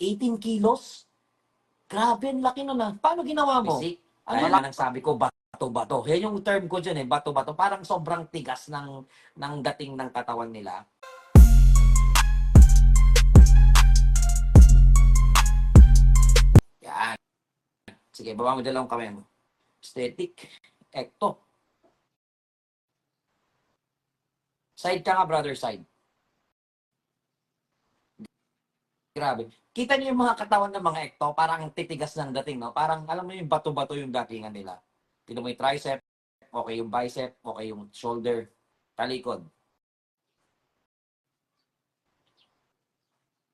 18 kilos? Grabe, ang laki nun ah. Paano ginawa mo? Physique. Ano Kaya lang sabi ko, bato-bato. Yan yung term ko dyan eh, bato-bato. Parang sobrang tigas ng dating ng katawan nila. Yan. Sige, baba mo dalawang kamay mo. Aesthetic. Ecto. Side ka nga, brother, side. Grabe. Kita niyo yung mga katawan ng mga ecto, parang titigas ng dating, no? Parang, alam mo yung bato-bato yung datingan nila. Tignan mo yung tricep, okay yung bicep, okay yung shoulder, talikod.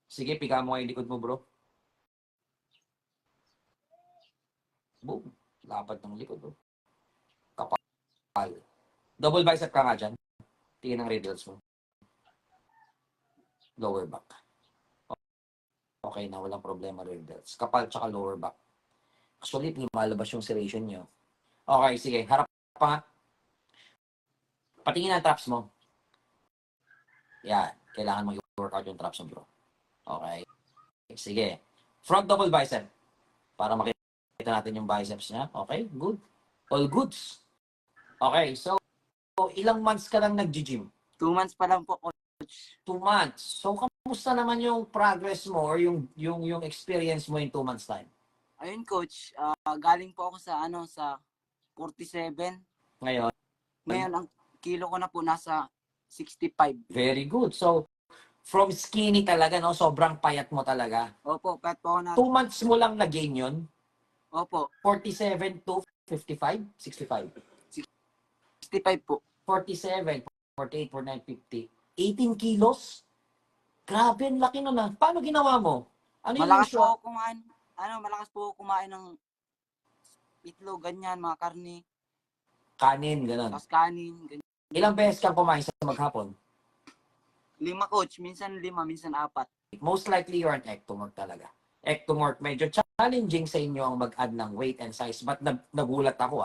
Sige, pika mo yung likod mo, bro. Boom. Lapad ng likod, bro. Kapal. Double bicep ka nga dyan. Tingin ng radials mo. Lower back. Okay na, walang problema radials. Kapal tsaka lower back. Actually, lumalabas yung serration nyo. Okay, sige. Harap pa nga. Patingin ang traps mo. Yan. Kailangan mo i-workout yung traps mo, bro. Okay. Sige. Front double bicep. Para makita natin yung biceps niya. Okay, good. All goods. Okay, so ilang months ka lang nag-gym? 2 months pa lang po, coach. 2 months. So, kamusta naman yung progress mo or yung experience mo in 2 months time? Ayun, coach. Galing po ako sa 47. Ngayon? Ngayon, ang kilo ko na po nasa 65. Very good. So, from skinny talaga, no? Sobrang payat mo talaga. Opo, pet po ako na. 2 months mo lang na-gain yun? Opo, 47 to 55? 65? 65 po. 47, 48, 49, 50. 18 kilos? Grabe, ang laki nun ah. Paano ginawa mo? Ano yung Malakas po usual? ako kumain. Malakas po ako kumain ng itlog, ganyan, mga karne. Kanin, gano'n. Tapos kanin, ganyan. Ilang beses kang kumain sa maghapon? 5, coach. Minsan 5, minsan 4. Most likely you're an ectomorph talaga. Ectomorph, medyo challenging sa inyo ang mag-add ng weight and size. But nagulat ako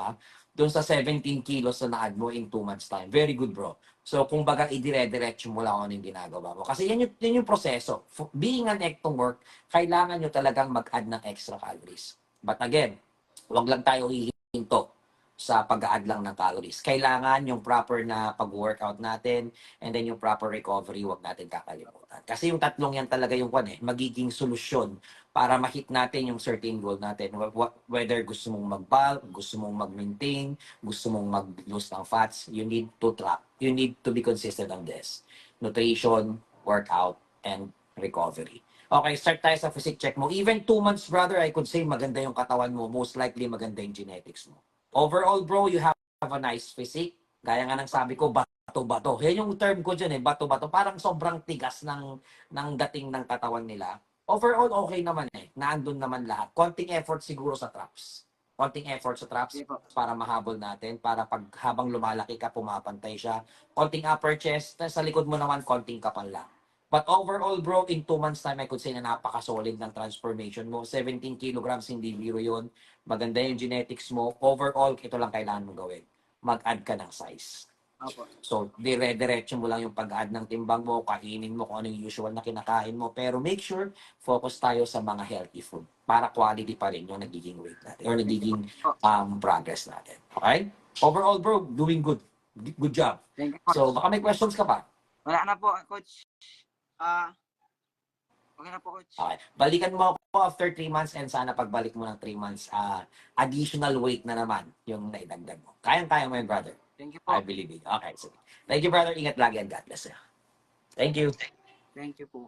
doon sa 17 kilos na na-add mo in 2 months time. Very good, bro. So, kung baga, idire-diretso mo lang ano yung ginagawa mo. Kasi yan yung proseso. Being an ectomorph, kailangan nyo talagang mag-add ng extra calories. But again, wag lang tayo hihinto sa pag-add lang ng calories. Kailangan yung proper na pag-workout natin and then yung proper recovery, wag natin kakalimutan. Kasi yung tatlong yan talaga yung magiging solusyon para ma-hit natin yung certain goal natin. Whether gusto mong mag-bulk, gusto mong mag-maintain, gusto mong mag-lose ng fats, you need to track. You need to be consistent on this. Nutrition, workout, and recovery. Okay, start tayo sa physique check mo. Even 2 months, brother, I could say maganda yung katawan mo. Most likely maganda yung genetics mo. Overall, bro, you have a nice physique. Gaya nga ng sabi ko, bato-bato. Yan yung term ko dyan eh, bato-bato. Parang sobrang tigas ng dating ng katawan nila. Overall, okay naman eh. Naandun naman lahat. Konting effort siguro sa traps. Konting effort sa traps para mahabol natin. Para pag habang lumalaki ka, pumapantay siya. Konting upper chest. Sa likod mo naman, konting kapal lang. But overall, bro, in 2 months time, I could say na napaka-solid ng transformation mo. 17 kilograms, hindi biro yun. Maganda yung genetics mo. Overall, ito lang kailangan mo gawin. Mag-add ka ng size. Opo. So, dire-diretso mo lang yung pag-add ng timbang mo, kainin mo kung ano yung usual na kinakain mo. Pero make sure, focus tayo sa mga healthy food para quality pa rin yung nagiging weight natin or nagiging progress natin. Okay? Overall, bro, doing good. Good job. Thank you, coach. So, baka may questions ka pa? Wala na po, coach. Okay na po, coach. Okay. Balikan mo ako after 3 months and sana pagbalik mo ng 3 months, additional weight na naman yung naidagdag mo. Kayang-kaya mo yun, brother. Thank you po. I believe it. Okay, sige. Thank you, brother. Ingat lagi and God bless you. Thank you. Thank you po.